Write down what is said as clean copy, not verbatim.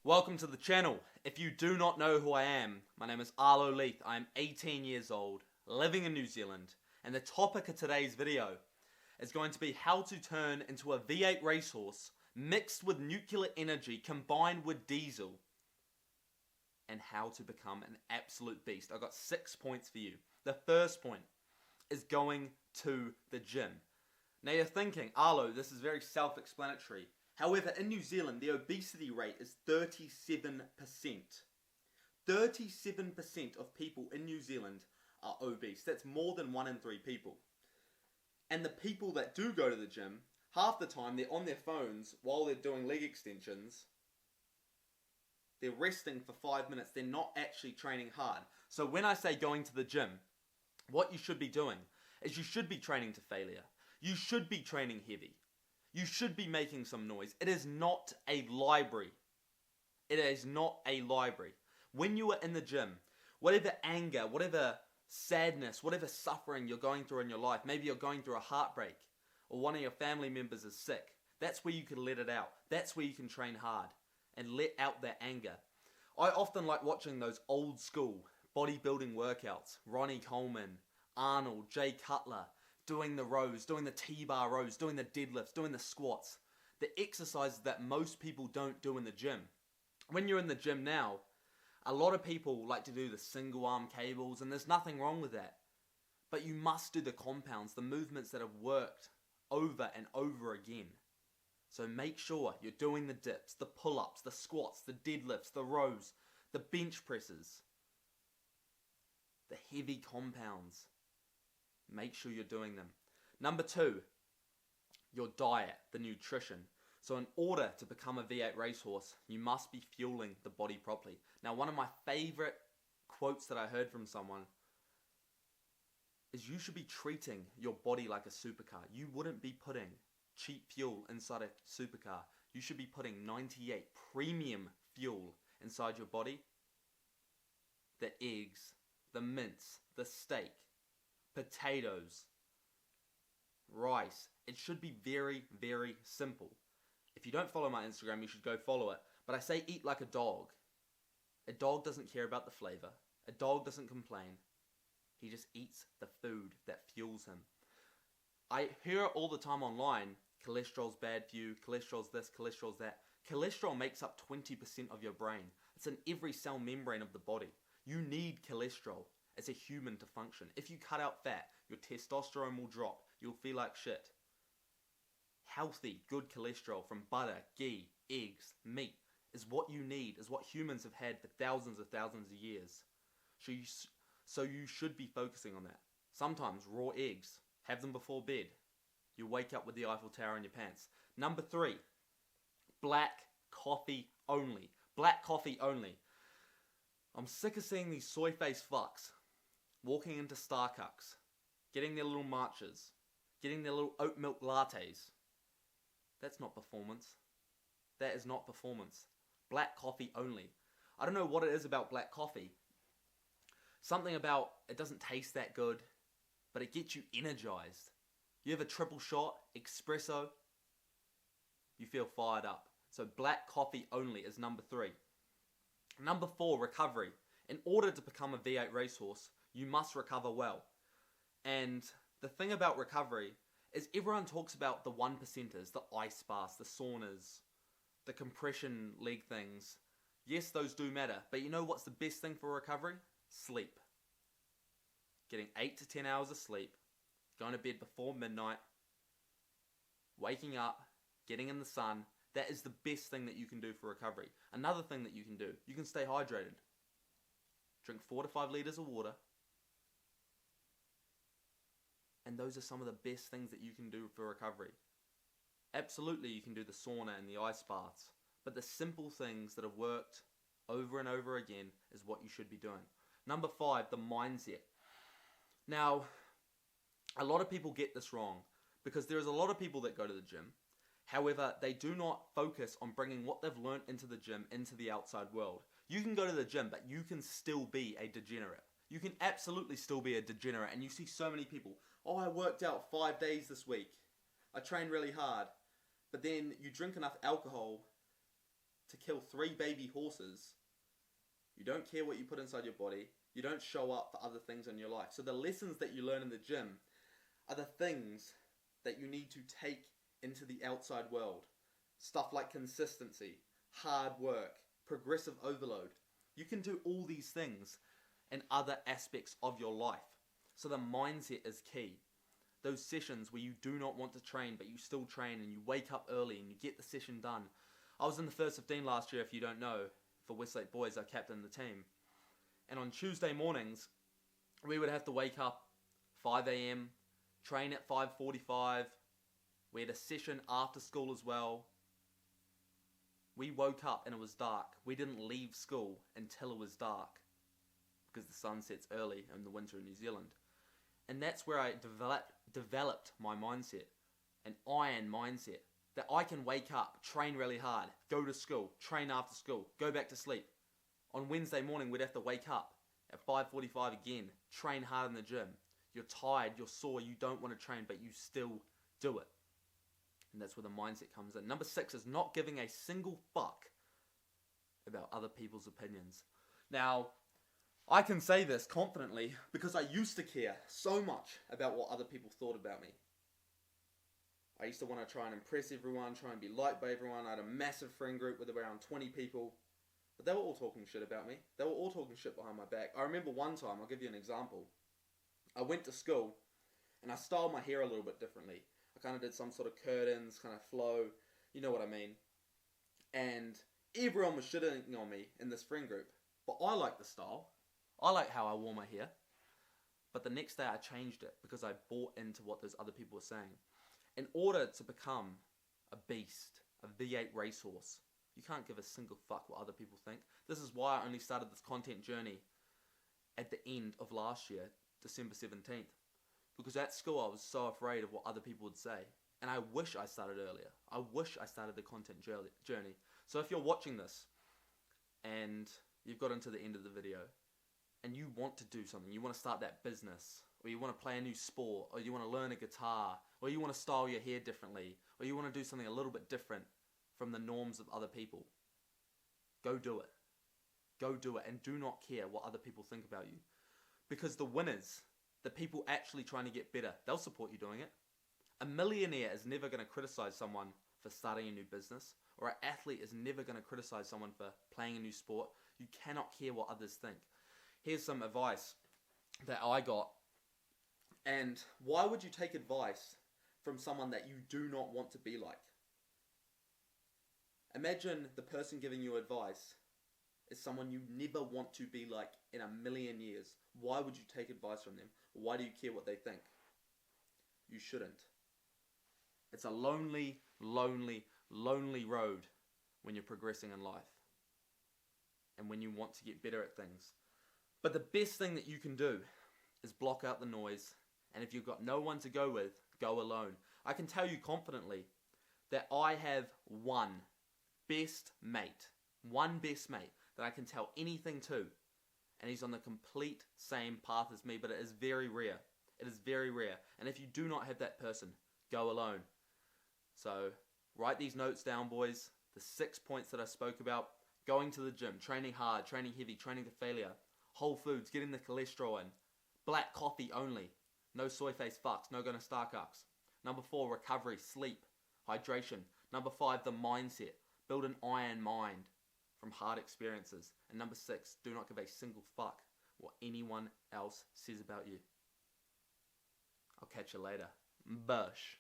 Welcome to the channel. If you do not know who I am, my name is Arlo Leith. I am 18 years old, living in New Zealand, and the topic of today's video is going to be how to turn into a V8 racehorse mixed with nuclear energy combined with diesel, and how to become an absolute beast. I've got 6 points for you. The first point is going to the gym. Now you're thinking, Arlo, this is very self-explanatory. However, in New Zealand, the obesity rate is 37%. 37% of people in New Zealand are obese. That's more than 1 in 3 people. And the people that do go to the gym, half the time they're on their phones while they're doing leg extensions. They're resting for 5 minutes. They're not actually training hard. So when I say going to the gym, what you should be doing is you should be training to failure. You should be training heavy. You should be making some noise. It is not a library. It is not a library. When you are in the gym, whatever anger, whatever sadness, whatever suffering you're going through in your life, maybe you're going through a heartbreak, or one of your family members is sick, that's where you can let it out. That's where you can train hard and let out that anger. I often like watching those old school bodybuilding workouts. Ronnie Coleman, Arnold, Jay Cutler, doing the rows, doing the T-bar rows, doing the deadlifts, doing the squats. The exercises that most people don't do in the gym. When you're in the gym now, a lot of people like to do the single arm cables, and there's nothing wrong with that. But you must do the compounds, the movements that have worked over and over again. So make sure you're doing the dips, the pull-ups, the squats, the deadlifts, the rows, the bench presses, the heavy compounds. Make sure you're doing them. Number 2, your diet, the nutrition. So in order to become a V8 racehorse, you must be fueling the body properly. Now, one of my favorite quotes that I heard from someone is you should be treating your body like a supercar. You wouldn't be putting cheap fuel inside a supercar. You should be putting 98 premium fuel inside your body. The eggs, the mince, the steak, potatoes, rice. It should be very, very simple. If you don't follow my Instagram, you should go follow it. But I say eat like a dog. A dog doesn't care about the flavor. A dog doesn't complain. He just eats the food that fuels him. I hear it all the time online. Cholesterol's bad for you. Cholesterol's this, cholesterol's that. Cholesterol makes up 20% of your brain. It's in every cell membrane of the body. You need cholesterol as a human to function. If you cut out fat, your testosterone will drop. You'll feel like shit. Healthy, good cholesterol from butter, ghee, eggs, meat is what you need, is what humans have had for thousands of years. So you should be focusing on that. Sometimes raw eggs, have them before bed. You wake up with the Eiffel Tower in your pants. Number 3, black coffee only. Black coffee only. I'm sick of seeing these soy-faced fucks walking into Starbucks, getting their little matchas, getting their little oat milk lattes. That's not performance. That is not performance. Black coffee only. I don't know what it is about black coffee. Something about it doesn't taste that good, but it gets you energized. You have a triple shot, espresso, you feel fired up. So black coffee only is number 3. Number 4, recovery. In order to become a V8 racehorse, you must recover well. And the thing about recovery is everyone talks about the 1%ers, the ice baths, the saunas, the compression leg things. Yes, those do matter. But you know what's the best thing for recovery? Sleep. Getting 8 to 10 hours of sleep, going to bed before midnight, waking up, getting in the sun. That is the best thing that you can do for recovery. Another thing that you can do, you can stay hydrated. Drink 4 to 5 litres of water. And those are some of the best things that you can do for recovery. Absolutely, you can do the sauna and the ice baths. But the simple things that have worked over and over again is what you should be doing. Number 5, the mindset. Now, a lot of people get this wrong because there is a lot of people that go to the gym. However, they do not focus on bringing what they've learned into the gym into the outside world. You can go to the gym, but you can still be a degenerate. You can absolutely still be a degenerate. And you see so many people, oh, I worked out 5 days this week. I trained really hard. But then you drink enough alcohol to kill 3 baby horses. You don't care what you put inside your body. You don't show up for other things in your life. So the lessons that you learn in the gym are the things that you need to take into the outside world. Stuff like consistency, hard work, progressive overload. You can do all these things in other aspects of your life. So the mindset is key. Those sessions where you do not want to train but you still train and you wake up early and you get the session done. I was in the first 15 last year, if you don't know. For Westlake Boys, I captained the team. And on Tuesday mornings, we would have to wake up 5 a.m, train at 5:45. We had a session after school as well. We woke up and it was dark. We didn't leave school until it was dark because the sun sets early in the winter in New Zealand. And that's where I developed my mindset, an iron mindset, that I can wake up, train really hard, go to school, train after school, go back to sleep. On Wednesday morning, we'd have to wake up at 5:45 again, train hard in the gym. You're tired, you're sore, you don't want to train, but you still do it. And that's where the mindset comes in. Number 6 is not giving a single fuck about other people's opinions. Now, I can say this confidently because I used to care so much about what other people thought about me. I used to want to try and impress everyone, try and be liked by everyone. I had a massive friend group with around 20 people. But they were all talking shit about me. They were all talking shit behind my back. I remember one time, I'll give you an example. I went to school and I styled my hair a little bit differently. I kind of did some sort of curtains, kind of flow. You know what I mean. And everyone was shitting on me in this friend group. But I liked the style. I like how I wore my hair. But the next day I changed it because I bought into what those other people were saying. In order to become a beast, a V8 racehorse, you can't give a single fuck what other people think. This is why I only started this content journey at the end of last year, December 17th. Because at school I was so afraid of what other people would say. And I wish I started earlier. I wish I started the content journey. So if you're watching this and you've got into the end of the video and you want to do something, you want to start that business, or you want to play a new sport, or you want to learn a guitar, or you want to style your hair differently, or you want to do something a little bit different from the norms of other people, go do it. Go do it and do not care what other people think about you. Because the winners, the people actually trying to get better, they'll support you doing it. A millionaire is never going to criticize someone for starting a new business, or an athlete is never going to criticize someone for playing a new sport. You cannot care what others think. Here's some advice that I got. And why would you take advice from someone that you do not want to be like? Imagine the person giving you advice is someone you never want to be like in a million years. Why would you take advice from them? Why do you care what they think? You shouldn't. It's a lonely, lonely, lonely road when you're progressing in life and when you want to get better at things. But the best thing that you can do is block out the noise. And if you've got no one to go with, go alone. I can tell you confidently that I have one best mate that I can tell anything to. And he's on the complete same path as me, but it is very rare. It is very rare. And if you do not have that person, go alone. So write these notes down, boys. The 6 points that I spoke about: going to the gym, training hard, training heavy, training to failure, whole foods, getting the cholesterol in, black coffee only, no soy face fucks, no going to Starbucks. Number 4, recovery, sleep, hydration. Number 5, the mindset. Build an iron mind from hard experiences. And number 6, do not give a single fuck what anyone else says about you. I'll catch you later. Bush.